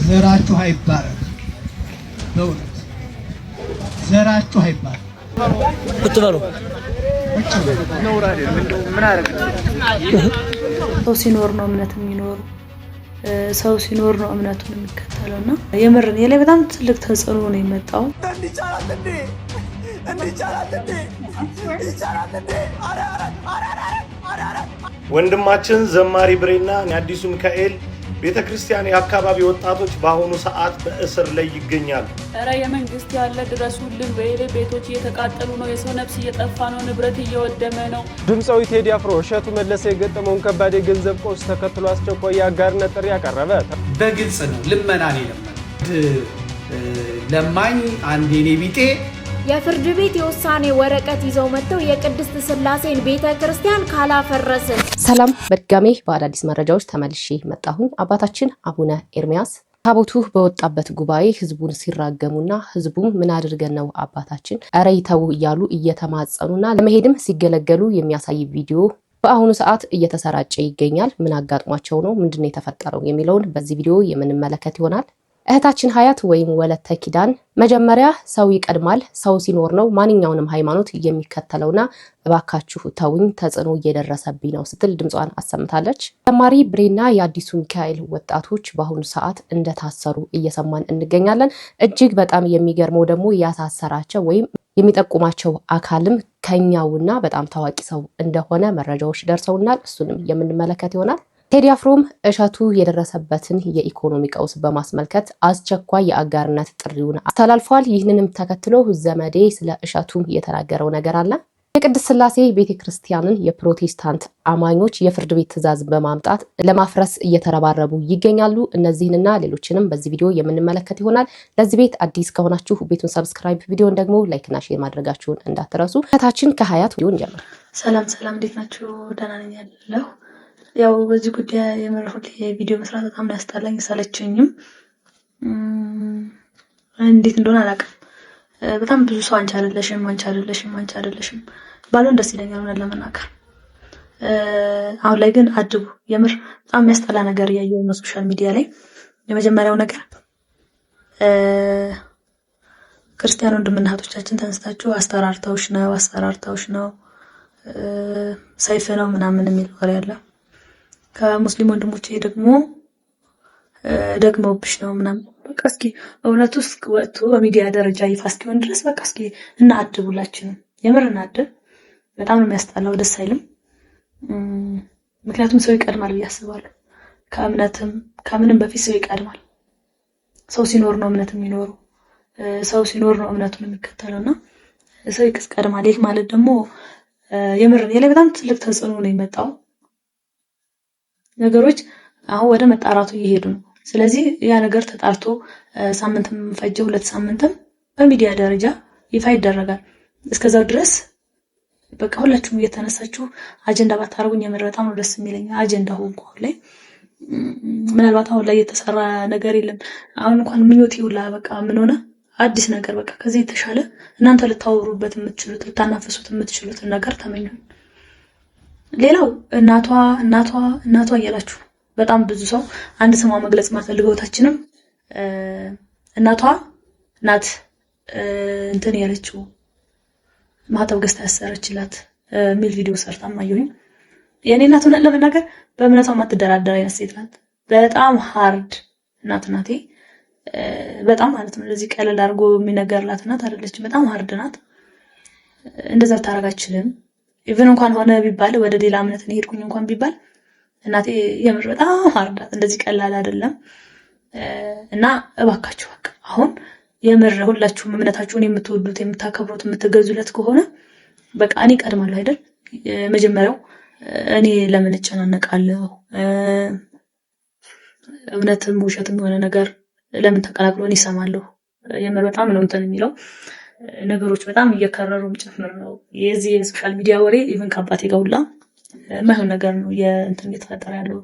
ዘራችሁ አይባረክ። በእውነት ዘራችሁ አይባረክ። ቁጭ በሉ። ሰው ሲኖር ነው እምነት የሚኖር። ሰው ሲኖር ነው እምነቱን የሚከተለውና የምር እኔ ላይ በጣም ትልቅ ተጽዕኖ ነው የመጣው። ወንድማችን ዘማሪ ብሬና የአዲሱ ሚካኤል ቤተክርስቲያን የአካባቢ ወጣቶች በአሁኑ ሰዓት በእስር ላይ ይገኛሉ። ኧረ የመንግስት ያለ ድረሱልን፣ ቤቶች እየተቃጠሉ ነው፣ የሰው ነፍስ እየጠፋ ነው፣ ንብረት እየወደመ ነው። ድምፃዊ ቴዲ አፍሮ እሸቱ መለሰ የገጠመውን ከባድ የገንዘብ ቀውስ ተከትሎ አስቸኳይ የአጋርነት ጥሪ ያቀረበ በግልጽ ነው። ልመናኔ ለማኝ አንድ የኔ ቢጤ የፍርድ ቤት የውሳኔ ወረቀት ይዘው መጥተው የቅድስት ሥላሴን ቤተክርስቲያን ካላፈረስን። ሰላም በድጋሜ በአዳዲስ መረጃዎች ተመልሼ መጣሁ። አባታችን አቡነ ኤርሚያስ ታቦቱ በወጣበት ጉባኤ ህዝቡን ሲራገሙና ህዝቡም ምን አድርገን ነው አባታችን ኧረ ይተው እያሉ እየተማጸኑና ለመሄድም ሲገለገሉ የሚያሳይ ቪዲዮ በአሁኑ ሰዓት እየተሰራጨ ይገኛል። ምን አጋጥሟቸው ነው ምንድነው የተፈጠረው የሚለውን በዚህ ቪዲዮ የምንመለከት ይሆናል። እህታችን ሀያት ወይም ወለተ ኪዳን መጀመሪያ ሰው ይቀድማል፣ ሰው ሲኖር ነው ማንኛውንም ሃይማኖት የሚከተለውና እባካችሁ ተውኝ ተጽዕኖ እየደረሰብኝ ነው ስትል ድምጿን አሰምታለች። ዘማሪ ብሬና የአዲሱ ሚካኤል ወጣቶች በአሁኑ ሰዓት እንደታሰሩ እየሰማን እንገኛለን። እጅግ በጣም የሚገርመው ደግሞ ያሳሰራቸው ወይም የሚጠቁማቸው አካልም ከኛውና በጣም ታዋቂ ሰው እንደሆነ መረጃዎች ደርሰውናል። እሱንም የምንመለከት ይሆናል። ቴዲ አፍሮም እሸቱ የደረሰበትን የኢኮኖሚ ቀውስ በማስመልከት አስቸኳይ የአጋርነት ጥሪውን አስተላልፏል። ይህንንም ተከትሎ ዘመዴ ስለ እሸቱ የተናገረው ነገር አለ። የቅድስት ሥላሴ ቤተክርስቲያንን የፕሮቴስታንት አማኞች የፍርድ ቤት ትዕዛዝ በማምጣት ለማፍረስ እየተረባረቡ ይገኛሉ። እነዚህንና ሌሎችንም በዚህ ቪዲዮ የምንመለከት ይሆናል። ለዚህ ቤት አዲስ ከሆናችሁ ቤቱን ሰብስክራይብ፣ ቪዲዮን ደግሞ ላይክና ሼር ማድረጋችሁን እንዳትረሱ። እህታችን ከሀያት ቪዲዮ እንጀምር። ሰላም፣ እንዴት ናችሁ? ደህና ነኝ ያለሁ። ያው በዚህ ጉዳይ የመረሁት የቪዲዮ መስራት በጣም ያስጠላኝ ሰለቸኝም እንዴት እንደሆነ አላውቅም። በጣም ብዙ ሰው አንቺ አይደለሽም ባሉን ደስ ይለኛል ሆነ ለመናገር። አሁን ላይ ግን አድቡ። የምር በጣም የሚያስጠላ ነገር ያየው ነው ሶሻል ሚዲያ ላይ። የመጀመሪያው ነገር ክርስቲያን ወንድምና እህቶቻችን ተነስታችሁ አስተራርታውሽ ነው ሰይፍ ነው ምናምን የሚል ወሬ አለ። ከሙስሊም ወንድሞቼ ደግሞ ብሽ ነው ምናምን። በቃ እስኪ እውነቱ ወጥቶ በሚዲያ ደረጃ ይፋ እስኪሆን ድረስ በቃ እስኪ እናድቡላችንም የምር እናድብ። በጣም ነው የሚያስጠላው፣ ደስ አይልም። ምክንያቱም ሰው ይቀድማል ብዬ አስባለሁ። ከምንም በፊት ሰው ይቀድማል። ሰው ሲኖር ነው እምነት የሚኖረው። ሰው ሲኖር ነው እምነቱን የሚከተለውና ሰው ይቀድማል። ይህ ማለት ደግሞ የምር እኔ ላይ በጣም ትልቅ ተጽዕኖ ነው የመጣው። ነገሮች አሁን ወደ መጣራቱ እየሄዱ ነው። ስለዚህ ያ ነገር ተጣርቶ ሳምንትም ፈጀ 2 ሳምንትም በሚዲያ ደረጃ ይፋ ይደረጋል። እስከዛው ድረስ በቃ ሁላችሁም እየተነሳችሁ አጀንዳ ባታረጉኝ የምር በጣም ነው ደስ የሚለኝ። አጀንዳ ሆንኩ አሁን ላይ ምናልባት አሁን ላይ የተሰራ ነገር የለም። አሁን እንኳን ምኞት ይውላ በቃ ምን ሆነ አዲስ ነገር በቃ ከዚህ የተሻለ እናንተ ልታወሩበት የምትችሉት ልታናፈሱት የምትችሉት ነገር ተመኙ። ሌላው እናቷ እያላችሁ በጣም ብዙ ሰው አንድ ስሟ መግለጽ ማፈልገውታችንም እናቷ ናት እንትን ያለችው ማህተብ ገዝታ ያሰረችላት ሚል ቪዲዮ ሰርታ ማየሁኝ። የኔ እናት ሆነ ለመናገር በእምነቷ ማትደራደር አይነት ሴት ናት። በጣም ሃርድ ናት። በጣም ማለት ነው ለዚህ ቀለል አድርጎ የሚነገርላት ናት አይደለችም። በጣም ሃርድ ናት። እንደዛ ታረጋችልም። ኢቭን እንኳን ሆነ ቢባል ወደ ሌላ እምነት ሄድኩኝ እንኳን ቢባል እናቴ የምር በጣም ሃርዳት እንደዚህ ቀላል አይደለም። እና እባካችሁ በቃ አሁን የምር ሁላችሁም እምነታችሁን የምትወዱት የምታከብሩት የምትገዙለት ከሆነ በቃ እኔ ቀድማለሁ አይደል? መጀመሪያው እኔ ለምን እጨናነቃለሁ? እምነትም ውሸትም የሆነ ነገር ለምን ተቀላቅሎ እኔ እሰማለሁ? የምር በጣም ነው እንትን የሚለው ነገሮች በጣም እየከረሩም ጭምር ነው። የዚህ የሶሻል ሚዲያ ወሬ ኢቭን ከአባቴ ጋር ሁላ ማይሆን ነገር ነው የእንትን እየተፈጠረ ያለው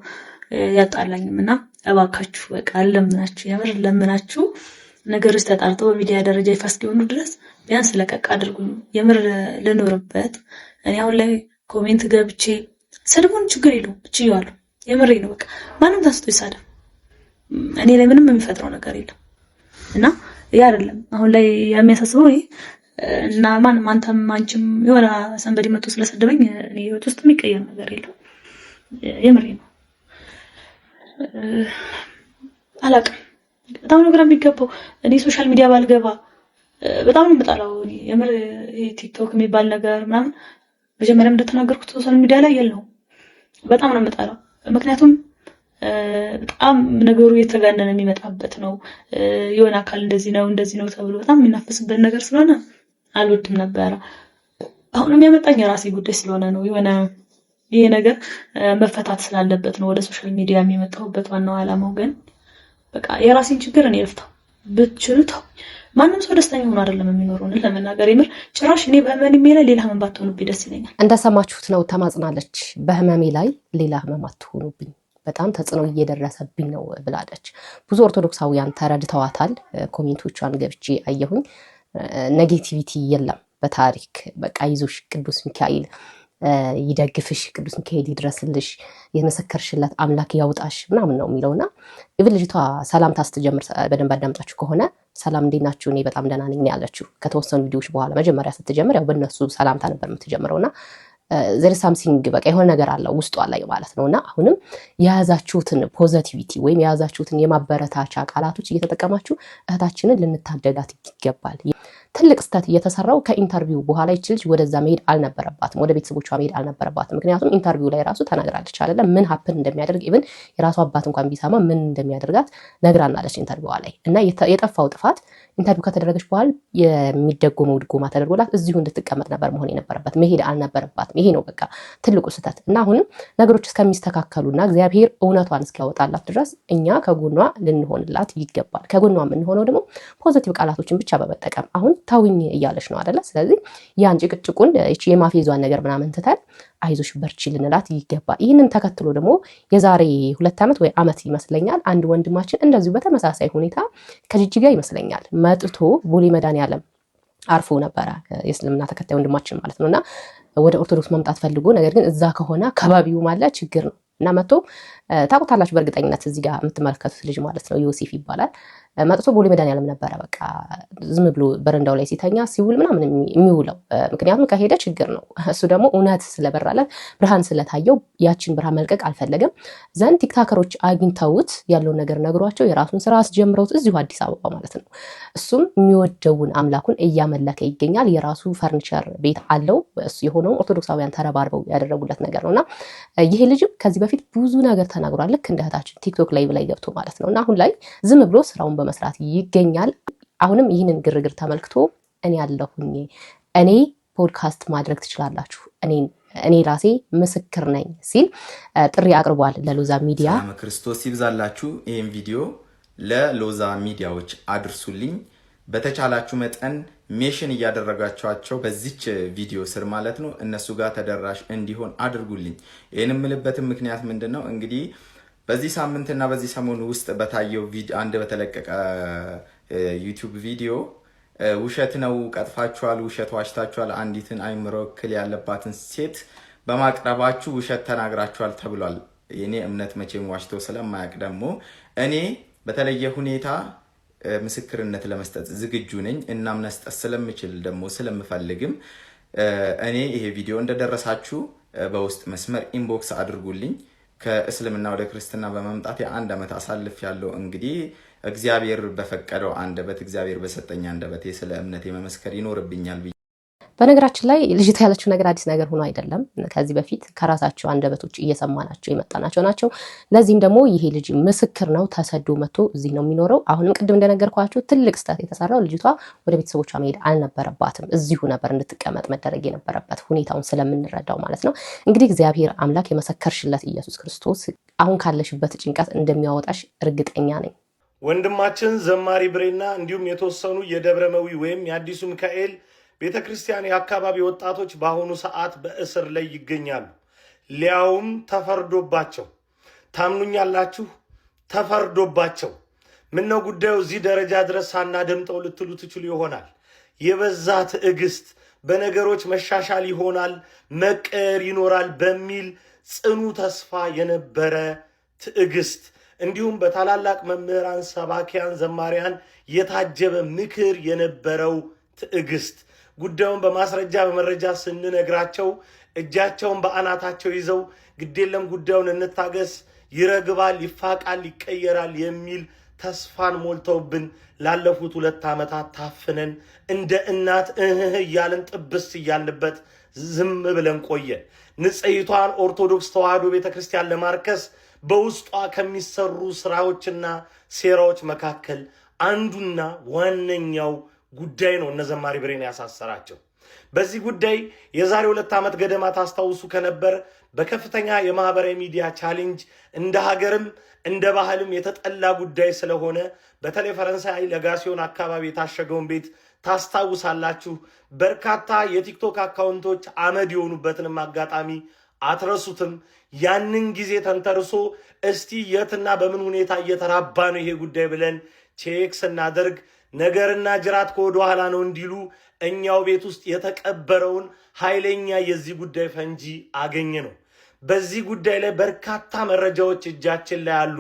ያጣላኝም። እና እባካችሁ በቃ ለምናችሁ የምር ለምናችሁ ነገሮች ተጣርተው በሚዲያ ደረጃ ይፋ እስኪሆኑ ድረስ ቢያንስ ለቀቅ አድርጉኝ። የምር ልኖርበት። እኔ አሁን ላይ ኮሜንት ገብቼ ሰድቡን ችግር የለውም እችላለሁ። የምሬ ነው። በቃ ማንም ተንስቶ ይሳደብ እኔ ላይ ምንም የሚፈጥረው ነገር የለም እና ያ አይደለም አሁን ላይ የሚያሳስበው እና ማንም አንተም አንቺም የሆነ ሰንበዲ መጥቶ ስለሰደበኝ እኔ ህይወት ውስጥ የሚቀየር ነገር የለም። የምሬ ነው። አላውቅም በጣም ነው ግራ የሚገባው። እኔ ሶሻል ሚዲያ ባልገባ በጣም ነው የምጠላው። የምር ቲክቶክ የሚባል ነገር ምናምን መጀመሪያም እንደተናገርኩት ሶሻል ሚዲያ ላይ የለውም። በጣም ነው የምጠላው። ምክንያቱም በጣም ነገሩ የተጋነነ የሚመጣበት ነው። የሆነ አካል እንደዚህ ነው ተብሎ በጣም የሚናፈስበት ነገር ስለሆነ አልወድም ነበር። አሁንም ያመጣኝ የራሴ ጉዳይ ስለሆነ ነው። የሆነ ይሄ ነገር መፈታት ስላለበት ነው ወደ ሶሻል ሚዲያ የሚመጣሁበት ዋናው ዓላማው። ግን በቃ የራሴን ችግር እኔ ልፍታው ብትችሉት። ማንም ሰው ደስተኛ ሆኖ አይደለም የሚኖረው። ለመናገር የምር ጭራሽ እኔ በህመሜ ላይ ሌላ ህመም ባትሆኑብኝ ደስ ይለኛል። እንደሰማችሁት ነው ተማጽናለች። በህመሜ ላይ ሌላ ህመም አትሆኑብኝ፣ በጣም ተጽዕኖ እየደረሰብኝ ነው ብላለች። ብዙ ኦርቶዶክሳውያን ተረድተዋታል። ኮሜንቶቿን ገብቼ አየሁኝ። ኔጌቲቪቲ የለም በታሪክ በቃ ይዞሽ ቅዱስ ሚካኤል ይደግፍሽ፣ ቅዱስ ሚካኤል ይድረስልሽ፣ የመሰከርሽለት አምላክ ያውጣሽ ምናምን ነው የሚለውና ኢቭን ልጅቷ ሰላምታ ስትጀምር በደንብ አዳምጣችሁ ከሆነ ሰላም እንዴት ናችሁ? እኔ በጣም ደህና ነኝ ያለችው ከተወሰኑ ቪዲዮዎች በኋላ መጀመሪያ ስትጀምር ያው በእነሱ ሰላምታ ነበር የምትጀምረውና ዘር ሳምሲንግ በቃ የሆነ ነገር አለው ውስጧ ላይ ማለት ነውና አሁንም የያዛችሁትን ፖዚቲቪቲ ወይም የያዛችሁትን የማበረታቻ ቃላቶች እየተጠቀማችሁ እህታችንን ልንታደጋት ይገባል። ትልቅ ስህተት እየተሰራው ከኢንተርቪው በኋላ ይች ልጅ ወደዛ መሄድ አልነበረባትም፣ ወደ ቤተሰቦቿ መሄድ አልነበረባትም። ምክንያቱም ኢንተርቪው ላይ ራሱ ተናግራለች አይደለ? ምን ሀፕን እንደሚያደርግ ኢቭን የራሱ አባት እንኳን ቢሰማ ምን እንደሚያደርጋት ነግራናለች ኢንተርቪዋ ላይ። እና የጠፋው ጥፋት ኢንተርቪው ከተደረገች በኋላ የሚደጎመው ድጎማ ተደርጎላት እዚሁ እንድትቀመጥ ነበር መሆን የነበረበት፣ መሄድ አልነበረባትም። ይሄ ነው በቃ ትልቁ ስህተት። እና አሁንም ነገሮች እስከሚስተካከሉና እግዚአብሔር እውነቷን እስኪያወጣላት ድረስ እኛ ከጎኗ ልንሆንላት ይገባል። ከጎኗ የምንሆነው ደግሞ ፖዚቲቭ ቃላቶችን ብቻ በመጠቀም አሁን ታውኝ እያለች ነው አይደለ? ስለዚህ ያን ጭቅጭቁን የማፌዟን ነገር ምናምን ትተን አይዞሽ በርቺ ልንላት ይገባል። ይህንን ተከትሎ ደግሞ የዛሬ 2 ዓመት ወይ ዓመት ይመስለኛል አንድ ወንድማችን እንደዚሁ በተመሳሳይ ሁኔታ ከጅጅጋ ይመስለኛል መጥቶ ቦሌ መድኃኔዓለም አርፎ ነበረ። የእስልምና ተከታይ ወንድማችን ማለት ነውና ወደ ኦርቶዶክስ መምጣት ፈልጎ ነገር ግን እዛ ከሆነ አካባቢው ማለት ችግር ነው እና መጥቶ ታውቁታላችሁ በእርግጠኝነት እዚህ ጋር የምትመለከቱት ልጅ ማለት ነው ዮሴፍ ይባላል። መጥቶ ቦሌ መድኃኔዓለም ነበረ በቃ ዝም ብሎ በረንዳው ላይ ሲተኛ ሲውል ምናምን የሚውለው። ምክንያቱም ከሄደ ችግር ነው። እሱ ደግሞ እውነት ስለበራለት ብርሃን ስለታየው ያችን ብርሃን መልቀቅ አልፈለገም። ዘንድ ቲክታከሮች አግኝተውት ያለውን ነገር ነግሯቸው የራሱን ስራ አስጀምረውት እዚሁ አዲስ አበባ ማለት ነው። እሱም የሚወደውን አምላኩን እያመለከ ይገኛል። የራሱ ፈርኒቸር ቤት አለው። እሱ የሆነው ኦርቶዶክሳውያን ተረባርበው ያደረጉለት ነገር ነውና ይሄ ልጅም ከዚህ በፊት ብዙ ነገር ተናግሯል። ልክ እንደ እህታችን ቲክቶክ ላይ ላይ ገብቶ ማለት ነውና አሁን ላይ ዝም ብሎ ስራውን በመስራት ይገኛል። አሁንም ይህንን ግርግር ተመልክቶ እኔ ያለሁኝ እኔ ፖድካስት ማድረግ ትችላላችሁ፣ እኔ ራሴ ምስክር ነኝ ሲል ጥሪ አቅርቧል ለሎዛ ሚዲያ። ክርስቶስ ይብዛላችሁ። ይህን ቪዲዮ ለሎዛ ሚዲያዎች አድርሱልኝ። በተቻላችሁ መጠን ሜሽን እያደረጋችኋቸው በዚች ቪዲዮ ስር ማለት ነው እነሱ ጋር ተደራሽ እንዲሆን አድርጉልኝ። ይህን የምልበትም ምክንያት ምንድነው እንግዲህ በዚህ ሳምንትና በዚህ ሰሞን ውስጥ በታየው አንድ በተለቀቀ ዩቲዩብ ቪዲዮ ውሸት ነው፣ ቀጥፋችኋል፣ ውሸት ዋሽታችኋል፣ አንዲትን አይምሮ እክል ያለባትን ሴት በማቅረባችሁ ውሸት ተናግራችኋል ተብሏል። የኔ እምነት መቼም ዋሽቶ ስለማያውቅ ደግሞ እኔ በተለየ ሁኔታ ምስክርነት ለመስጠት ዝግጁ ነኝ። እናም መስጠት ስለምችል ደግሞ ስለምፈልግም እኔ ይሄ ቪዲዮ እንደደረሳችሁ በውስጥ መስመር ኢንቦክስ አድርጉልኝ። ከእስልምና ወደ ክርስትና በመምጣት የ1 ዓመት አሳልፍ ያለው እንግዲህ እግዚአብሔር በፈቀደው አንደበት እግዚአብሔር በሰጠኝ አንደበት ስለ እምነቴ መመስከር ይኖርብኛል። በነገራችን ላይ ልጅቷ ያለችው ነገር አዲስ ነገር ሆኖ አይደለም። ከዚህ በፊት ከራሳቸው አንደበቶች እየሰማናቸው የመጣናቸው ናቸው። ለዚህም ደግሞ ይሄ ልጅ ምስክር ነው። ተሰዶ መጥቶ እዚህ ነው የሚኖረው። አሁንም ቅድም እንደነገርኳችሁ ትልቅ ስህተት የተሰራው ልጅቷ ወደ ቤተሰቦቿ መሄድ አልነበረባትም። እዚሁ ነበር እንድትቀመጥ መደረግ የነበረበት ሁኔታውን ስለምንረዳው ማለት ነው። እንግዲህ እግዚአብሔር አምላክ የመሰከርሽለት ኢየሱስ ክርስቶስ አሁን ካለሽበት ጭንቀት እንደሚያወጣሽ እርግጠኛ ነኝ። ወንድማችን ዘማሪ ብሬና እንዲሁም የተወሰኑ የደብረመዊ ወይም የአዲሱ ሚካኤል ቤተክርስቲያን የአካባቢ ወጣቶች በአሁኑ ሰዓት በእስር ላይ ይገኛሉ። ሊያውም ተፈርዶባቸው። ታምኑኛላችሁ? ተፈርዶባቸው። ምነው ጉዳዩ እዚህ ደረጃ ድረስ ሳናደምጠው ልትሉ ትችሉ ይሆናል። የበዛ ትዕግስት፣ በነገሮች መሻሻል ይሆናል፣ መቀየር ይኖራል በሚል ጽኑ ተስፋ የነበረ ትዕግስት እንዲሁም በታላላቅ መምህራን፣ ሰባኪያን፣ ዘማሪያን የታጀበ ምክር የነበረው ትዕግስት ጉዳዩን በማስረጃ በመረጃ ስንነግራቸው እጃቸውን በአናታቸው ይዘው ግዴለም ጉዳዩን እንታገስ፣ ይረግባል፣ ይፋቃል፣ ይቀየራል የሚል ተስፋን ሞልተውብን ላለፉት 2 ዓመታት ታፍነን እንደ እናት እያልን ጥብስ እያልንበት ዝም ብለን ቆየን። ንጽሕቷን ኦርቶዶክስ ተዋሕዶ ቤተክርስቲያን ለማርከስ በውስጧ ከሚሰሩ ስራዎችና ሴራዎች መካከል አንዱና ዋነኛው ጉዳይ ነው እነ ዘማሪ ብሬን ያሳሰራቸው። በዚህ ጉዳይ የዛሬ 2 ዓመት ገደማ ታስታውሱ ከነበር በከፍተኛ የማህበራዊ ሚዲያ ቻሌንጅ እንደ ሀገርም እንደ ባህልም የተጠላ ጉዳይ ስለሆነ በተለይ ፈረንሳይ ለጋሲዮን አካባቢ የታሸገውን ቤት ታስታውሳላችሁ። በርካታ የቲክቶክ አካውንቶች አመድ የሆኑበትንም አጋጣሚ አትረሱትም። ያንን ጊዜ ተንተርሶ እስቲ የትና በምን ሁኔታ እየተራባ ነው ይሄ ጉዳይ ብለን ቼክ ስናደርግ ነገርና ጅራት ከወደ ኋላ ነው እንዲሉ እኛው ቤት ውስጥ የተቀበረውን ኃይለኛ የዚህ ጉዳይ ፈንጂ አገኘ ነው። በዚህ ጉዳይ ላይ በርካታ መረጃዎች እጃችን ላይ አሉ።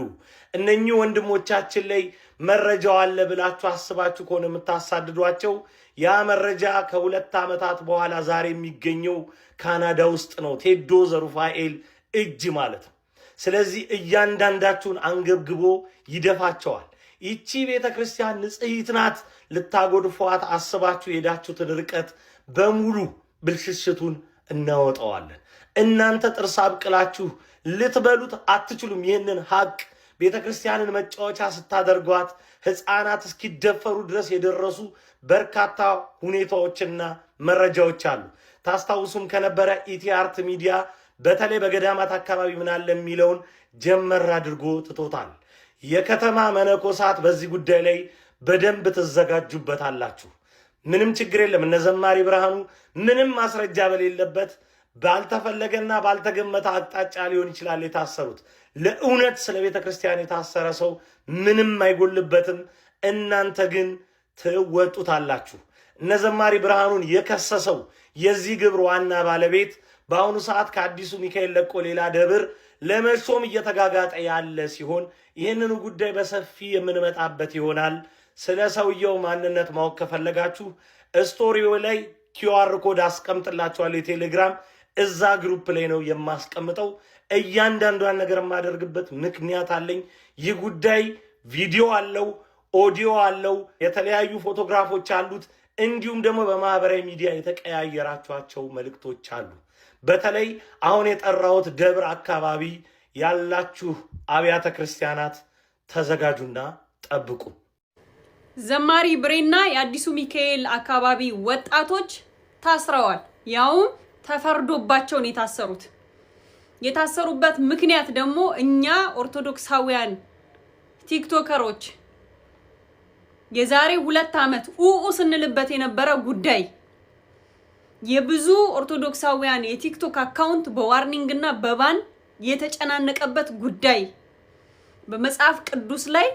እነኚህ ወንድሞቻችን ላይ መረጃው አለ ብላችሁ አስባችሁ ከሆነ የምታሳድዷቸው ያ መረጃ ከ2 ዓመታት በኋላ ዛሬ የሚገኘው ካናዳ ውስጥ ነው፣ ቴዶ ዘሩፋኤል እጅ ማለት ነው። ስለዚህ እያንዳንዳችሁን አንገብግቦ ይደፋቸዋል። ይቺ ቤተ ክርስቲያን ንጽሕት ናት። ልታጎድፏት አስባችሁ የሄዳችሁትን ርቀት በሙሉ ብልሽሽቱን እናወጣዋለን። እናንተ ጥርስ አብቅላችሁ ልትበሉት አትችሉም። ይህንን ሀቅ ቤተ ክርስቲያንን መጫወቻ ስታደርጓት ሕፃናት እስኪደፈሩ ድረስ የደረሱ በርካታ ሁኔታዎችና መረጃዎች አሉ። ታስታውሱም ከነበረ ኢቲአርት ሚዲያ በተለይ በገዳማት አካባቢ ምናለ የሚለውን ጀመር አድርጎ ትቶታል። የከተማ መነኮሳት በዚህ ጉዳይ ላይ በደንብ ትዘጋጁበታላችሁ። ምንም ችግር የለም። እነ ዘማሪ ብርሃኑ ምንም ማስረጃ በሌለበት ባልተፈለገና ባልተገመተ አቅጣጫ ሊሆን ይችላል የታሰሩት። ለእውነት ስለ ቤተ ክርስቲያን የታሰረ ሰው ምንም አይጎልበትም። እናንተ ግን ትወጡታላችሁ። እነ ዘማሪ ብርሃኑን የከሰሰው የዚህ ግብር ዋና ባለቤት በአሁኑ ሰዓት ከአዲሱ ሚካኤል ለቆ ሌላ ደብር ለመሾም እየተጋጋጠ ያለ ሲሆን ይህንኑ ጉዳይ በሰፊ የምንመጣበት ይሆናል። ስለ ሰውየው ማንነት ማወቅ ከፈለጋችሁ ስቶሪው ላይ ኪዩአር ኮድ አስቀምጥላችኋለሁ። የቴሌግራም እዛ ግሩፕ ላይ ነው የማስቀምጠው። እያንዳንዷን ነገር የማደርግበት ምክንያት አለኝ። ይህ ጉዳይ ቪዲዮ አለው፣ ኦዲዮ አለው፣ የተለያዩ ፎቶግራፎች አሉት። እንዲሁም ደግሞ በማህበራዊ ሚዲያ የተቀያየራችኋቸው መልእክቶች አሉ። በተለይ አሁን የጠራሁት ደብር አካባቢ ያላችሁ አብያተ ክርስቲያናት ተዘጋጁና ጠብቁ። ዘማሪ ብሬና የአዲሱ ሚካኤል አካባቢ ወጣቶች ታስረዋል። ያውም ተፈርዶባቸውን የታሰሩበት ምክንያት ደግሞ እኛ ኦርቶዶክሳውያን ቲክቶከሮች የዛሬ 2 ዓመት ስንልበት የነበረ ጉዳይ የብዙ ኦርቶዶክሳውያን የቲክቶክ አካውንት በዋርኒንግ እና በባን የተጨናነቀበት ጉዳይ በመጽሐፍ ቅዱስ ላይ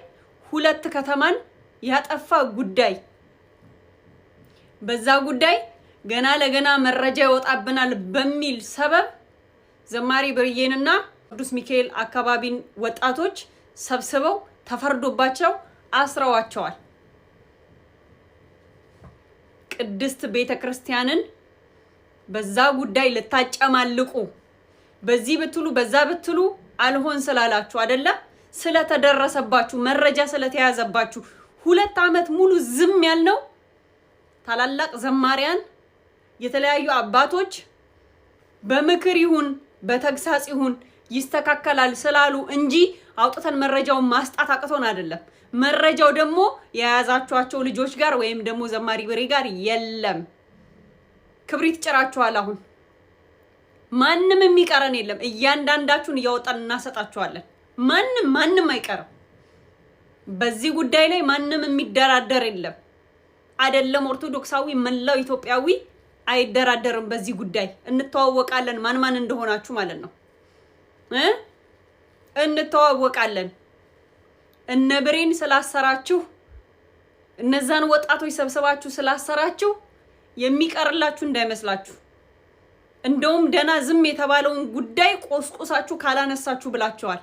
2 ከተማን ያጠፋ ጉዳይ በዛ ጉዳይ ገና ለገና መረጃ ይወጣብናል በሚል ሰበብ ዘማሪ ብርዬንና ቅዱስ ሚካኤል አካባቢን ወጣቶች ሰብስበው ተፈርዶባቸው አስረዋቸዋል። ቅድስት ቤተክርስቲያንን በዛ ጉዳይ ልታጨማልቁ በዚህ ብትሉ በዛ ብትሉ አልሆን ስላላችሁ አይደለ? ስለተደረሰባችሁ መረጃ ስለተያዘባችሁ 2 ዓመት ሙሉ ዝም ያልነው ታላላቅ ዘማሪያን የተለያዩ አባቶች በምክር ይሁን በተግሳጽ ይሁን ይስተካከላል ስላሉ እንጂ አውጥተን መረጃውን ማስጣት አቅቶን አይደለም። መረጃው ደግሞ የያዛችኋቸው ልጆች ጋር ወይም ደግሞ ዘማሪ ብሬ ጋር የለም። ክብሪት ጭራችኋል። አሁን ማንም የሚቀረን የለም። እያንዳንዳችሁን እያወጣን እናሰጣችኋለን። ማንም አይቀርም። በዚህ ጉዳይ ላይ ማንም የሚደራደር የለም። አይደለም ኦርቶዶክሳዊ መላው ኢትዮጵያዊ አይደራደርም። በዚህ ጉዳይ እንተዋወቃለን። ማን እንደሆናችሁ ማለት ነው። እንተዋወቃለን። እነ ብሬን ስላሰራችሁ እነዛን ወጣቶች ሰብስባችሁ ስላሰራችሁ የሚቀርላችሁ እንዳይመስላችሁ። እንደውም ደና ዝም የተባለውን ጉዳይ ቆስቆሳችሁ ካላነሳችሁ ብላችኋል።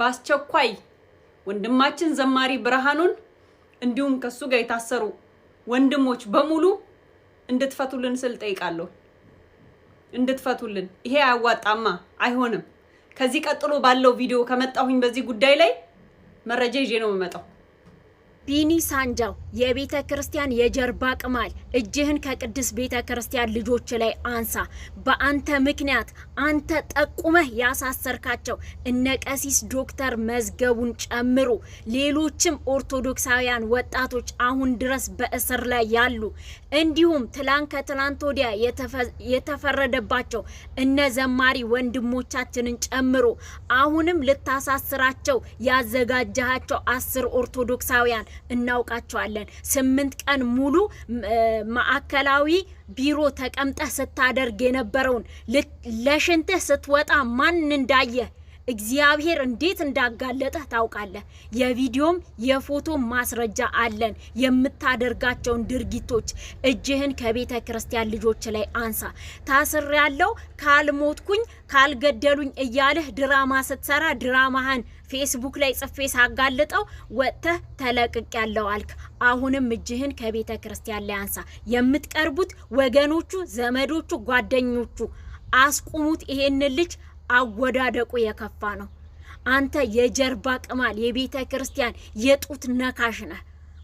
በአስቸኳይ ወንድማችን ዘማሪ ብርሃኑን እንዲሁም ከሱ ጋር የታሰሩ ወንድሞች በሙሉ እንድትፈቱልን ስል ጠይቃለሁ። እንድትፈቱልን። ይሄ አያዋጣማ፣ አይሆንም። ከዚህ ቀጥሎ ባለው ቪዲዮ ከመጣሁኝ በዚህ ጉዳይ ላይ መረጃ ይዤ ነው የምመጣው። ቢኒ ሳንጃው የቤተ ክርስቲያን የጀርባ ቅማል እጅህን ከቅዱስ ቤተ ክርስቲያን ልጆች ላይ አንሳ። በአንተ ምክንያት አንተ ጠቁመህ ያሳሰርካቸው እነ ቀሲስ ዶክተር መዝገቡን ጨምሮ ሌሎችም ኦርቶዶክሳውያን ወጣቶች አሁን ድረስ በእስር ላይ ያሉ እንዲሁም ከትላንት ወዲያ የተፈረደባቸው እነ ዘማሪ ወንድሞቻችንን ጨምሮ አሁንም ልታሳስራቸው ያዘጋጃቸው 10 ኦርቶዶክሳውያን እናውቃቸዋለን። 8 ቀን ሙሉ ማዕከላዊ ቢሮ ተቀምጠህ ስታደርግ የነበረውን ለሽንትህ ስትወጣ ማን እንዳየ እግዚአብሔር እንዴት እንዳጋለጠህ ታውቃለህ። የቪዲዮም የፎቶ ማስረጃ አለን። የምታደርጋቸውን ድርጊቶች እጅህን ከቤተ ክርስቲያን ልጆች ላይ አንሳ። ታስር ያለው ካልሞትኩኝ ካልገደሉኝ እያለህ ድራማ ስትሰራ ድራማህን ፌስቡክ ላይ ጽፌ ሳጋልጠው ወጥተህ ተለቅቅ ያለው አልክ። አሁንም እጅህን ከቤተ ክርስቲያን ላይ አንሳ። የምትቀርቡት ወገኖቹ፣ ዘመዶቹ፣ ጓደኞቹ አስቁሙት። ይሄን ልጅ አወዳደቁ የከፋ ነው። አንተ የጀርባ ቅማል የቤተ ክርስቲያን የጡት ነካሽ ነህ።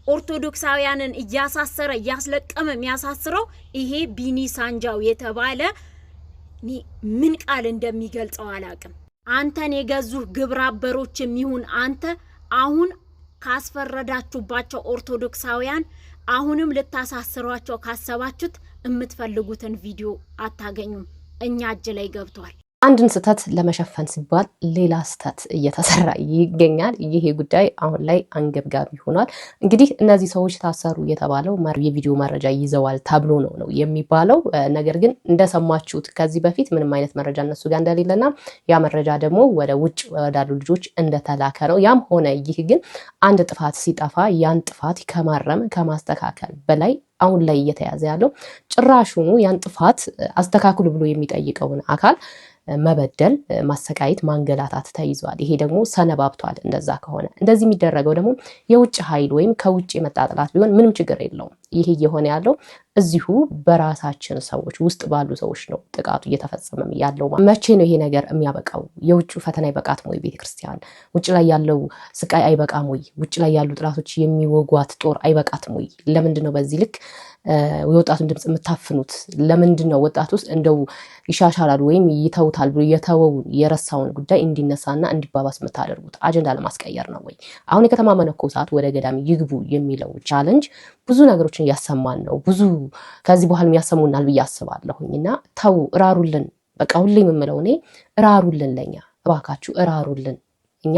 ኦርቶዶክሳውያንን እያሳሰረ እያስለቀመ የሚያሳስረው ይሄ ቢኒ ሳንጃው የተባለ ምን ቃል እንደሚገልጸው አላቅም። አንተን የገዙህ ግብረ አበሮችም ይሁን አንተ አሁን ካስፈረዳችሁባቸው ኦርቶዶክሳውያን አሁንም ልታሳስሯቸው ካሰባችሁት የምትፈልጉትን ቪዲዮ አታገኙም። እኛ እጅ ላይ ገብቷል። አንድን ስህተት ለመሸፈን ሲባል ሌላ ስህተት እየተሰራ ይገኛል። ይሄ ጉዳይ አሁን ላይ አንገብጋቢ ሆኗል። እንግዲህ እነዚህ ሰዎች ታሰሩ የተባለው የቪዲዮ መረጃ ይዘዋል ተብሎ ነው የሚባለው። ነገር ግን እንደሰማችሁት ከዚህ በፊት ምንም አይነት መረጃ እነሱ ጋር እንደሌለና ያ መረጃ ደግሞ ወደ ውጭ ወዳሉ ልጆች እንደተላከ ነው። ያም ሆነ ይህ ግን አንድ ጥፋት ሲጠፋ ያን ጥፋት ከማረም ከማስተካከል በላይ አሁን ላይ እየተያዘ ያለው ጭራሹኑ ያን ጥፋት አስተካክሉ ብሎ የሚጠይቀውን አካል መበደል፣ ማሰቃየት፣ ማንገላታት ተይዟል። ይሄ ደግሞ ሰነባብቷል። እንደዛ ከሆነ እንደዚህ የሚደረገው ደግሞ የውጭ ኃይል ወይም ከውጭ የመጣ ጥላት ቢሆን ምንም ችግር የለውም። ይሄ እየሆነ ያለው እዚሁ በራሳችን ሰዎች ውስጥ ባሉ ሰዎች ነው ጥቃቱ እየተፈጸመ ያለው። መቼ ነው ይሄ ነገር የሚያበቃው? የውጭ ፈተና አይበቃትም ወይ? ቤተክርስቲያን ውጭ ላይ ያለው ስቃይ አይበቃም ወይ? ውጭ ላይ ያሉ ጥላቶች የሚወጓት ጦር አይበቃትም ወይ? ለምንድን ነው በዚህ ልክ የወጣቱን ድምጽ የምታፍኑት? ለምንድን ነው ወጣቱ ውስጥ እንደው ይሻሻላል ወይም ይተውታል ብሎ የተወውን የረሳውን ጉዳይ እንዲነሳና እንዲባባስ የምታደርጉት? አጀንዳ ለማስቀየር ነው ወይ? አሁን የከተማ መነኮሳት ወደ ገዳም ይግቡ የሚለው ቻሌንጅ ብዙ ነገሮችን እያሰማን ነው። ብዙ ከዚህ በኋላ ያሰሙናል ብዬ አስባለሁኝና ተው፣ እራሩልን። በቃ ሁሌ የምምለው እኔ እራሩልን፣ ለኛ እባካችሁ እራሩልን። እኛ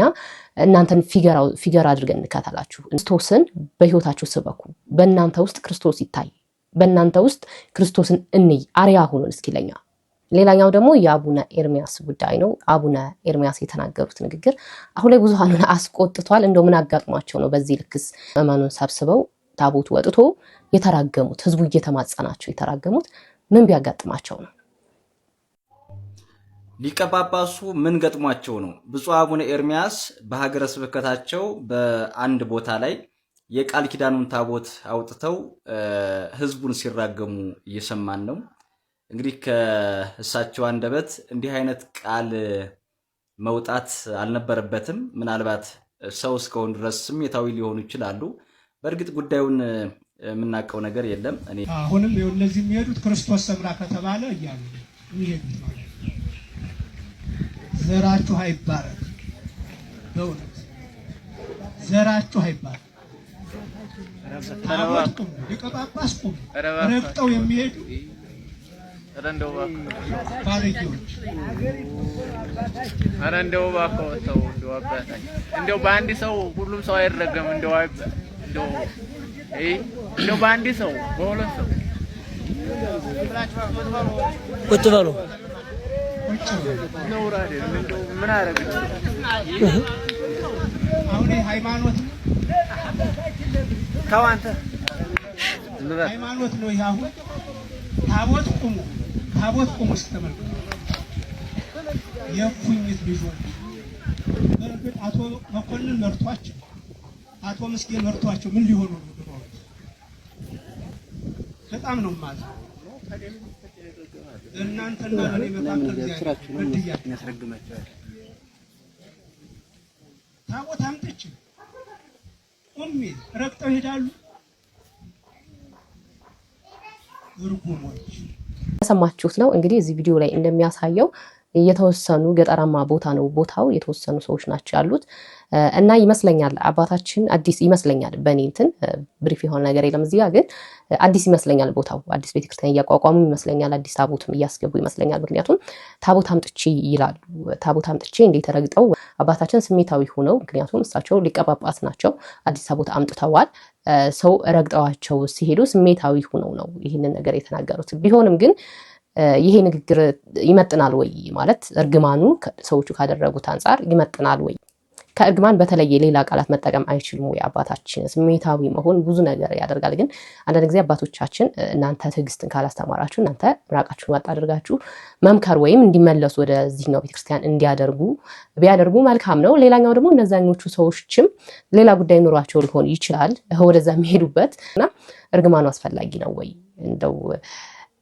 እናንተን ፊገር አድርገን እንከተላችሁ። ክርስቶስን በህይወታችሁ ስበኩ። በእናንተ ውስጥ ክርስቶስ ይታይ። በእናንተ ውስጥ ክርስቶስን እንይ፣ አርያ ሁኑን እስኪ ለኛ። ሌላኛው ደግሞ የአቡነ ኤርሚያስ ጉዳይ ነው። አቡነ ኤርሚያስ የተናገሩት ንግግር አሁን ላይ ብዙሃኑን አስቆጥቷል። እንደው ምን አጋጥሟቸው ነው በዚህ ልክስ ምዕመኑን ሰብስበው ታቦቱ ወጥቶ የተራገሙት? ህዝቡ እየተማጸናቸው የተራገሙት ምን ቢያጋጥማቸው ነው? ሊቀ ጳጳሱ ምን ገጥሟቸው ነው? ብፁዕ አቡነ ኤርሚያስ በሀገረ ስብከታቸው በአንድ ቦታ ላይ የቃል ኪዳኑን ታቦት አውጥተው ህዝቡን ሲራገሙ እየሰማን ነው። እንግዲህ ከእሳቸው አንደበት እንዲህ አይነት ቃል መውጣት አልነበረበትም። ምናልባት ሰው እስከሆኑ ድረስ ስሜታዊ ሊሆኑ ይችላሉ። በእርግጥ ጉዳዩን የምናውቀው ነገር የለም። እኔ አሁንም እነዚህ የሚሄዱት ክርስቶስ ሰምራ ከተባለ እያሉ የሚሄዱት ማለት ዘራችሁ አይባረክ። በእውነት ዘራችሁ አይባረክ። ታቦት ቁሙ፣ ሊቀ ጳጳስ ቁሙ፣ ረግጠው የሚሄዱ ባለጌዎች። ኧረ እንደው እባክዎ ተው፣ እንደው አባታችን እንደው በአንድ ሰው ሁሉም ሰው አይረገም። እንደው በአንድ ሰው በሁለት ሰው ቁጭ በሉ። ነውር አይደል? እንደው ምን አደረግን? አሁን ሃይማኖት ተው አንተ፣ ሃይማኖት ነው ይሄ። አሁን ታቦት ቁሙ፣ ታቦት ቁሙ ስትመልከቱ የእፉኝት ልጆች በእርግጥ አቶ መኮንን መርቷቸው አቶ ምስኪን መርቷቸው ምን ሊሆኑ ነው? በጣም ነው ማለት እናንተና እኔ መካከል ያስረግማቸዋል። ታቦት አምጥቼ ቆሜ ረግጠው ይሄዳሉ። እርጉሞች ሰማችሁት ነው እንግዲህ እዚህ ቪዲዮ ላይ እንደሚያሳየው የተወሰኑ ገጠራማ ቦታ ነው ቦታው፣ የተወሰኑ ሰዎች ናቸው ያሉት እና ይመስለኛል አባታችን አዲስ ይመስለኛል በእኔ እንትን ብሪፍ የሆነ ነገር የለም እዚህ ግን አዲስ ይመስለኛል ቦታው አዲስ ቤተክርስቲያን እያቋቋሙ ይመስለኛል አዲስ ታቦትም እያስገቡ ይመስለኛል። ምክንያቱም ታቦት አምጥቼ ይላሉ። ታቦት አምጥቼ እንዴት ተረግጠው አባታችን ስሜታዊ ሆነው ምክንያቱም እሳቸው ሊቀ ጳጳስ ናቸው አዲስ ታቦት አምጥተዋል። ሰው ረግጠዋቸው ሲሄዱ ስሜታዊ ሆነው ነው ይህንን ነገር የተናገሩት። ቢሆንም ግን ይሄ ንግግር ይመጥናል ወይ ማለት እርግማኑ ሰዎቹ ካደረጉት አንፃር ይመጥናል ወይ? ከእርግማን በተለየ ሌላ ቃላት መጠቀም አይችሉም ወይ? አባታችን ስሜታዊ መሆን ብዙ ነገር ያደርጋል። ግን አንዳንድ ጊዜ አባቶቻችን እናንተ ትዕግስትን ካላስተማራችሁ እናንተ ምራቃችሁን ዋጥ አድርጋችሁ መምከር ወይም እንዲመለሱ ወደዚህኛው ቤተክርስቲያን ቢያደርጉ መልካም ነው። ሌላኛው ደግሞ እነዛኞቹ ሰዎችም ሌላ ጉዳይ ኑሯቸው ሊሆን ይችላል ወደዛ የሚሄዱበት እና እርግማኑ አስፈላጊ ነው ወይ? እንደው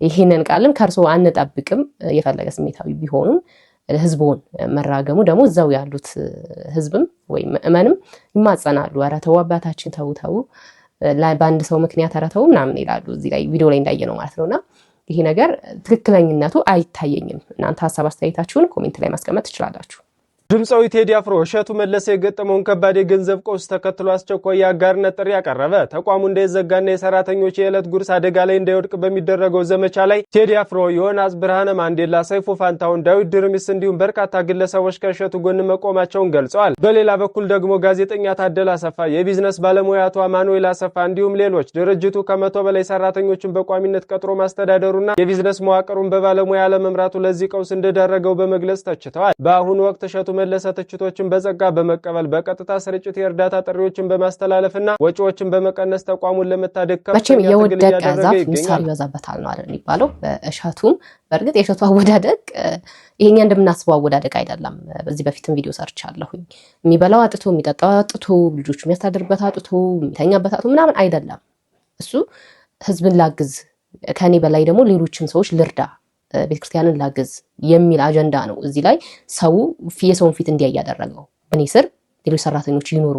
ይህንን ቃልም ከእርሶ አንጠብቅም። የፈለገ ስሜታዊ ቢሆኑም ህዝቡን መራገሙ ደግሞ እዛው ያሉት ህዝብም ወይም ምእመንም ይማጸናሉ። ኧረ ተው አባታችን ተው በአንድ ሰው ምክንያት ኧረ ተው ምናምን ይላሉ። እዚህ ላይ ቪዲዮ ላይ እንዳየ ነው ማለት ነውና ይሄ ነገር ትክክለኝነቱ አይታየኝም። እናንተ ሀሳብ አስተያየታችሁን ኮሜንት ላይ ማስቀመጥ ትችላላችሁ። ድምፃዊ ቴዲ አፍሮ እሸቱ መለሰ የገጠመውን ከባድ የገንዘብ ቀውስ ተከትሎ አስቸኳይ የአጋርነት ጥሪ ያቀረበ። ተቋሙ እንዳይዘጋና የሰራተኞች የዕለት ጉርስ አደጋ ላይ እንዳይወድቅ በሚደረገው ዘመቻ ላይ ቴዲ አፍሮ፣ ዮናስ ብርሃነ ማንዴላ፣ ሰይፉ ፋንታውን፣ ዳዊት ድርሚስ እንዲሁም በርካታ ግለሰቦች ከእሸቱ ጎን መቆማቸውን ገልጸዋል። በሌላ በኩል ደግሞ ጋዜጠኛ ታደለ አሰፋ፣ የቢዝነስ ባለሙያ አቶ አማኑኤል አሰፋ እንዲሁም ሌሎች ድርጅቱ ከ100 በላይ ሰራተኞችን በቋሚነት ቀጥሮ ማስተዳደሩና የቢዝነስ መዋቅሩን በባለሙያ ለመምራቱ ለዚህ ቀውስ እንደዳረገው በመግለጽ ተችተዋል። በአሁኑ ወቅት እሸቱ መለሰ ትችቶችን በጸጋ በመቀበል በቀጥታ ስርጭት የእርዳታ ጥሪዎችን በማስተላለፍና ወጪዎችን በመቀነስ ተቋሙን ለመታደግ መቼም የወደቀ ዛፍ ምሳር ይበዛበታል ነው አይደል የሚባለው። እሸቱም በእርግጥ የእሸቱ አወዳደቅ ይሄኛ እንደምናስበው አወዳደቅ አይደለም። በዚህ በፊትም ቪዲዮ ሰርቻለሁኝ። የሚበላው አጥቶ የሚጠጣው አጥቶ ልጆቹ የሚያስተዳድርበት አጥቶ የሚተኛበት አጥቶ ምናምን አይደለም። እሱ ህዝብን ላግዝ ከኔ በላይ ደግሞ ሌሎችን ሰዎች ልርዳ ቤተክርስቲያንን ላግዝ የሚል አጀንዳ ነው። እዚህ ላይ ሰው የሰውን ፊት እንዲያይ ያደረገው እኔ ስር ሌሎች ሰራተኞች ይኖሩ፣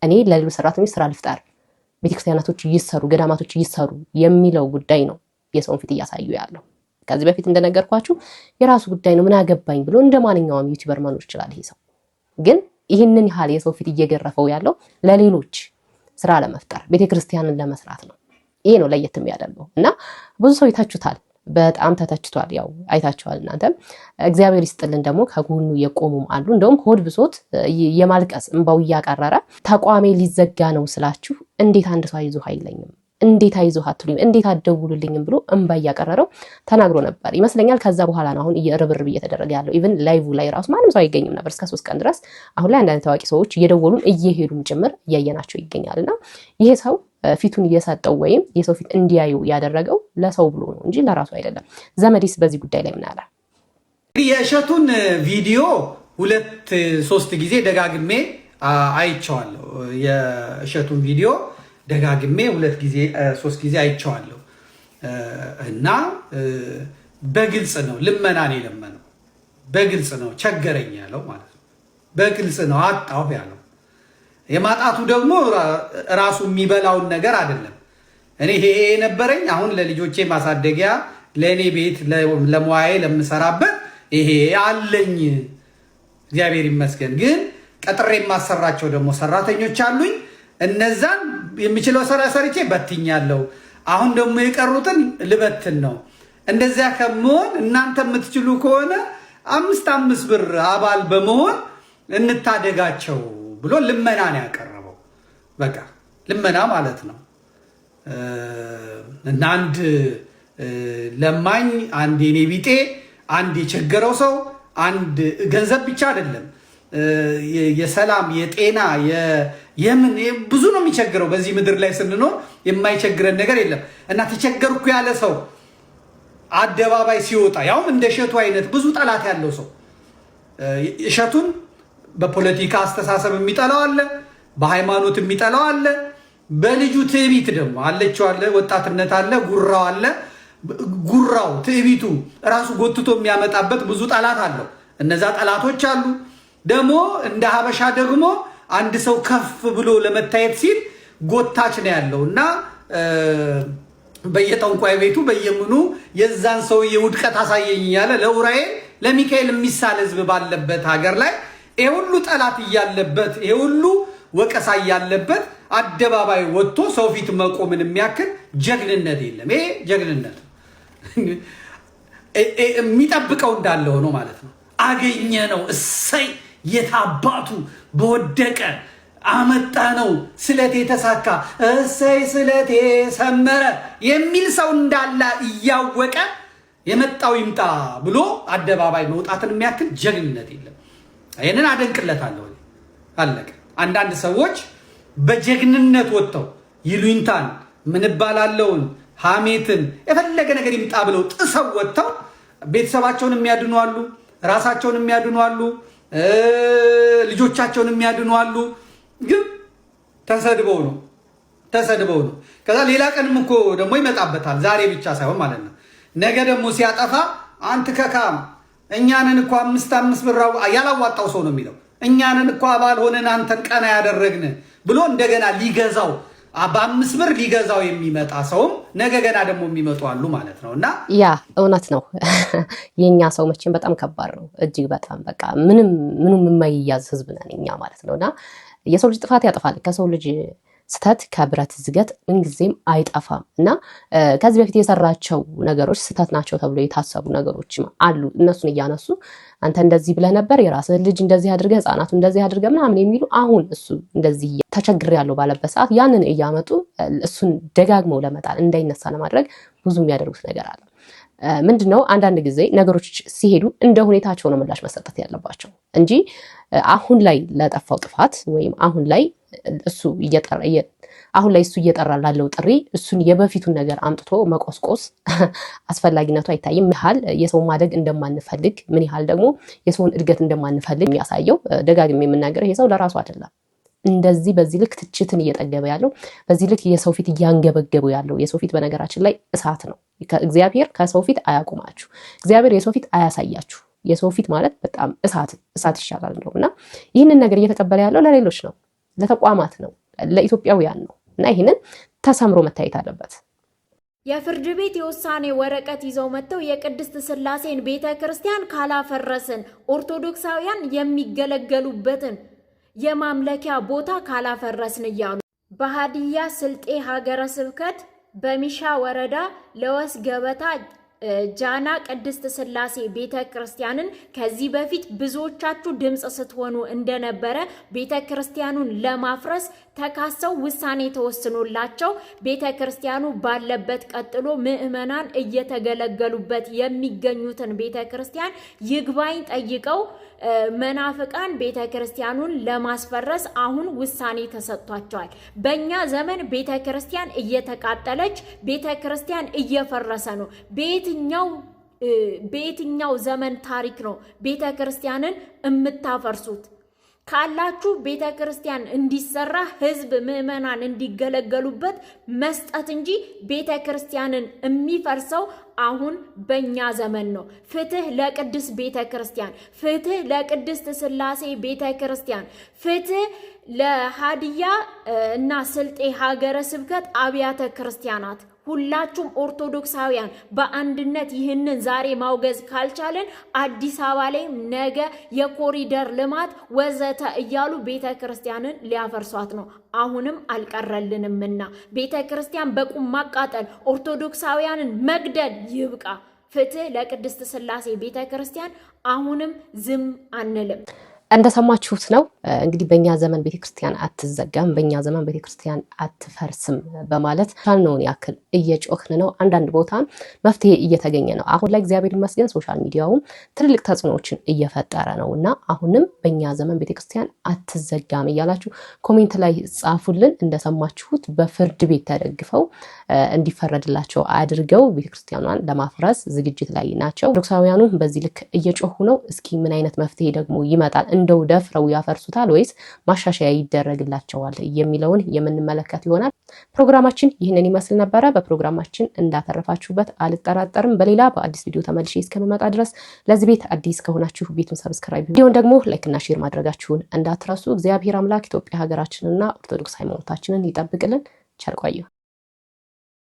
እኔ ለሌሎች ሰራተኞች ስራ ልፍጠር፣ ቤተክርስቲያናቶች ይሰሩ፣ ገዳማቶች ይሰሩ የሚለው ጉዳይ ነው የሰውን ፊት እያሳዩ ያለው። ከዚህ በፊት እንደነገርኳችሁ የራሱ ጉዳይ ነው ምን አገባኝ ብሎ እንደማንኛውም ዩቲዩበር መኖር ይችላል። ይሄ ሰው ግን ይህንን ያህል የሰው ፊት እየገረፈው ያለው ለሌሎች ስራ ለመፍጠር ቤተክርስቲያንን ለመስራት ነው። ይሄ ነው ለየት የሚያደርገው እና ብዙ ሰው ይታችሁታል። በጣም ተተችቷል። ያው አይታችኋል እናንተም። እግዚአብሔር ይስጥልን ደግሞ ከጎኑ የቆሙም አሉ። እንደውም ሆድ ብሶት የማልቀስ እንባው እያቀረረ ተቋሜ ሊዘጋ ነው ስላችሁ እንዴት አንድ ሰው አይዞህ አይለኝም፣ እንዴት አይዞህ አትሉኝም፣ እንዴት አትደውሉልኝም ብሎ እንባ እያቀረረው ተናግሮ ነበር ይመስለኛል። ከዛ በኋላ ነው አሁን ርብርብ እየተደረገ ያለው። ኢቭን ላይቭ ላይ ራሱ ማንም ሰው አይገኝም ነበር እስከ 3 ቀን ድረስ። አሁን ላይ አንዳንድ ታዋቂ ሰዎች እየደወሉም እየሄዱም ጭምር እያየናቸው ይገኛልና ይሄ ሰው ፊቱን እየሰጠው ወይም የሰው ፊት እንዲያዩ ያደረገው ለሰው ብሎ ነው እንጂ ለራሱ አይደለም። ዘመዲስ በዚህ ጉዳይ ላይ ምን አለ? የእሸቱን ቪዲዮ 2-3 ጊዜ ደጋግሜ አይቼዋለሁ። የእሸቱን ቪዲዮ ደጋግሜ 2-3 ጊዜ አይቼዋለሁ እና በግልጽ ነው ልመናን የለመነው። በግልጽ ነው ቸገረኝ ያለው ማለት ነው። በግልጽ ነው አጣሁ ያለው። የማጣቱ ደግሞ ራሱ የሚበላውን ነገር አይደለም። እኔ ይሄ ነበረኝ አሁን ለልጆቼ ማሳደጊያ ለእኔ ቤት ለሙያዬ ለምሰራበት ይሄ አለኝ እግዚአብሔር ይመስገን። ግን ቀጥሬ የማሰራቸው ደግሞ ሰራተኞች አሉኝ። እነዛን የምችለው ስራ ሰርቼ በትኛለሁ። አሁን ደግሞ የቀሩትን ልበትን ነው። እንደዚያ ከመሆን እናንተ የምትችሉ ከሆነ 5 ብር አባል በመሆን እንታደጋቸው ብሎ ልመና ነው ያቀረበው። በቃ ልመና ማለት ነው። እና አንድ ለማኝ፣ አንድ የኔ ቢጤ፣ አንድ የቸገረው ሰው፣ አንድ ገንዘብ ብቻ አይደለም የሰላም የጤና የምን ብዙ ነው የሚቸግረው። በዚህ ምድር ላይ ስንኖር የማይቸግረን ነገር የለም። እና ተቸገርኩ ያለ ሰው አደባባይ ሲወጣ ያውም እንደ እሸቱ አይነት ብዙ ጠላት ያለው ሰው እሸቱን በፖለቲካ አስተሳሰብ የሚጠላው አለ፣ በሃይማኖት የሚጠላው አለ፣ በልጁ ትዕቢት ደግሞ አለችው አለ፣ ወጣትነት አለ፣ ጉራው አለ። ጉራው ትዕቢቱ ራሱ ጎትቶ የሚያመጣበት ብዙ ጠላት አለው። እነዛ ጠላቶች አሉ። ደግሞ እንደ ሀበሻ ደግሞ አንድ ሰው ከፍ ብሎ ለመታየት ሲል ጎታች ነው ያለው እና በየጠንቋይ ቤቱ በየምኑ የዛን ሰውዬ ውድቀት አሳየኝ እያለ ለኡራኤል ለሚካኤል የሚሳል ህዝብ ባለበት ሀገር ላይ ይሄ ሁሉ ጠላት እያለበት ይሄ ሁሉ ወቀሳ እያለበት አደባባይ ወጥቶ ሰው ፊት መቆምን የሚያክል ጀግንነት የለም። ይሄ ጀግንነት የሚጠብቀው እንዳለ ሆኖ ማለት ነው። አገኘ ነው እሰይ የታባቱ በወደቀ አመጣ ነው ስለቴ ተሳካ እሰይ ስለቴ ሰመረ የሚል ሰው እንዳለ እያወቀ የመጣው ይምጣ ብሎ አደባባይ መውጣትን የሚያክል ጀግንነት የለም። ይሄንን አደንቅለታለሁ። አለቀ። አንዳንድ ሰዎች በጀግንነት ወጥተው ይሉኝታን ምን ባላለውን ሐሜትን የፈለገ ነገር ይምጣ ብለው ጥሰው ወጥተው ቤተሰባቸውን የሚያድኑ አሉ፣ ራሳቸውን የሚያድኑ አሉ፣ ልጆቻቸውን የሚያድኑ አሉ። ግን ተሰድበው ነው። ከዛ ሌላ ቀንም እኮ ደግሞ ይመጣበታል። ዛሬ ብቻ ሳይሆን ማለት ነው። ነገ ደግሞ ሲያጠፋ አንተ ከካም እኛንን እኮ 5 ብር ያላዋጣው ሰው ነው የሚለው። እኛንን እኮ አባል ሆነን አንተን ቀና ያደረግን ብሎ እንደገና ሊገዛው በ5 ብር ሊገዛው የሚመጣ ሰውም ነገ ገና ደግሞ የሚመጡ አሉ ማለት ነው። እና ያ እውነት ነው። የኛ ሰው መቼም በጣም ከባድ ነው። እጅግ በጣም በቃ ምንም የማይያዝ ህዝብ ነን እኛ ማለት ነውና የሰው ልጅ ጥፋት ያጠፋል። ከሰው ልጅ ስተት ከብረት ዝገት ምንጊዜም አይጠፋም እና ከዚህ በፊት የሰራቸው ነገሮች ስተት ናቸው ተብሎ የታሰቡ ነገሮችም አሉ። እነሱን እያነሱ አንተ እንደዚህ ብለህ ነበር፣ የራስህን ልጅ እንደዚህ አድርገህ፣ ህፃናቱ እንደዚህ አድርገህ ምናምን የሚሉ አሁን እሱ እንደዚህ ተቸግሬያለሁ ባለበት ሰዓት ያንን እያመጡ እሱን ደጋግመው ለመጣል እንዳይነሳ ለማድረግ ብዙ የሚያደርጉት ነገር አለ። ምንድነው? አንዳንድ ጊዜ ነገሮች ሲሄዱ እንደ ሁኔታቸው ነው ምላሽ መሰጠት ያለባቸው እንጂ አሁን ላይ ለጠፋው ጥፋት ወይም አሁን ላይ እሱ እየጠራ ላለው ጥሪ እሱን የበፊቱን ነገር አምጥቶ መቆስቆስ አስፈላጊነቱ አይታይም። ምን ያህል የሰው ማደግ እንደማንፈልግ፣ ምን ያህል ደግሞ የሰውን እድገት እንደማንፈልግ የሚያሳየው ደጋግሜ የምናገረው ይሄ ሰው ለራሱ አይደለም። እንደዚህ በዚህ ልክ ትችትን እየጠገበ ያለው በዚህ ልክ የሰው ፊት እያንገበገበው ያለው የሰው ፊት በነገራችን ላይ እሳት ነው። እግዚአብሔር ከሰው ፊት አያቁማችሁ። እግዚአብሔር የሰው ፊት አያሳያችሁ። የሰው ፊት ማለት በጣም እሳት ይሻላል ነውና ይህንን ነገር እየተቀበለ ያለው ለሌሎች ነው፣ ለተቋማት ነው፣ ለኢትዮጵያውያን ነው እና ይህንን ተሰምሮ መታየት አለበት። የፍርድ ቤት የውሳኔ ወረቀት ይዘው መጥተው የቅድስት ሥላሴን ቤተክርስቲያን ካላፈረስን ኦርቶዶክሳውያን የሚገለገሉበትን የማምለኪያ ቦታ ካላፈረስን እያሉ በሀዲያ ስልጤ ሀገረ ስብከት በሚሻ ወረዳ ለወስ ገበታ ጃና ቅድስት ሥላሴ ቤተክርስቲያንን ከዚህ በፊት ብዙዎቻችሁ ድምጽ ስትሆኑ እንደነበረ ቤተክርስቲያኑን ለማፍረስ ተካሰው ውሳኔ ተወስኖላቸው ቤተክርስቲያኑ ባለበት ቀጥሎ ምዕመናን እየተገለገሉበት የሚገኙትን ቤተክርስቲያን ይግባኝ ጠይቀው መናፍቃን ቤተክርስቲያኑን ለማስፈረስ አሁን ውሳኔ ተሰጥቷቸዋል። በእኛ ዘመን ቤተክርስቲያን እየተቃጠለች ቤተክርስቲያን እየፈረሰ ነው። በየትኛው ዘመን ታሪክ ነው ቤተክርስቲያንን የምታፈርሱት? ካላችሁ ቤተክርስቲያን እንዲሰራ ህዝብ ምዕመናን እንዲገለገሉበት መስጠት እንጂ ቤተክርስቲያንን የሚፈርሰው አሁን በእኛ ዘመን ነው። ፍትህ ለቅድስት ቤተክርስቲያን፣ ፍትህ ለቅድስት ሥላሴ ቤተክርስቲያን፣ ፍትህ ለሀዲያ እና ስልጤ ሀገረ ስብከት አብያተ ክርስቲያናት። ሁላችሁም ኦርቶዶክሳውያን በአንድነት ይህንን ዛሬ ማውገዝ ካልቻለን አዲስ አበባ ላይ ነገ የኮሪደር ልማት ወዘተ እያሉ ቤተክርስቲያንን ሊያፈርሷት ነው። አሁንም አልቀረልንምና ቤተክርስቲያን በቁም ማቃጠል፣ ኦርቶዶክሳውያንን መግደል ይብቃ። ፍትህ ለቅድስት ሥላሴ ቤተክርስቲያን። አሁንም ዝም አንልም። እንደሰማችሁት ነው እንግዲህ በእኛ ዘመን ቤተክርስቲያን አትዘጋም፣ በእኛ ዘመን ቤተክርስቲያን አትፈርስም በማለት ቻልነውን ያክል እየጮክን ነው። አንዳንድ ቦታ መፍትሄ እየተገኘ ነው። አሁን ላይ እግዚአብሔር ይመስገን ሶሻል ሚዲያውም ትልልቅ ተጽዕኖዎችን እየፈጠረ ነው እና አሁንም በእኛ ዘመን ቤተክርስቲያን አትዘጋም እያላችሁ ኮሜንት ላይ ጻፉልን። እንደሰማችሁት በፍርድ ቤት ተደግፈው እንዲፈረድላቸው አድርገው ቤተክርስቲያኗን ለማፍረስ ዝግጅት ላይ ናቸው። ኦርቶዶክሳውያኑ በዚህ ልክ እየጮሁ ነው። እስኪ ምን አይነት መፍትሄ ደግሞ ይመጣል? እንደው ደፍረው ያፈርሱታል ወይስ ማሻሻያ ይደረግላቸዋል የሚለውን የምንመለከት ይሆናል። ፕሮግራማችን ይህንን ይመስል ነበረ። በፕሮግራማችን እንዳተረፋችሁበት አልጠራጠርም። በሌላ በአዲስ ቪዲዮ ተመልሼ እስከመጣ ድረስ ለዚህ ቤት አዲስ ከሆናችሁ ቤቱን ሰብስክራይብ፣ ቪዲዮን ደግሞ ላይክ እና ሼር ማድረጋችሁን እንዳትረሱ። እግዚአብሔር አምላክ ኢትዮጵያ ሀገራችንና ኦርቶዶክስ ሃይማኖታችንን ይጠብቅልን። ቸር ቆዩ።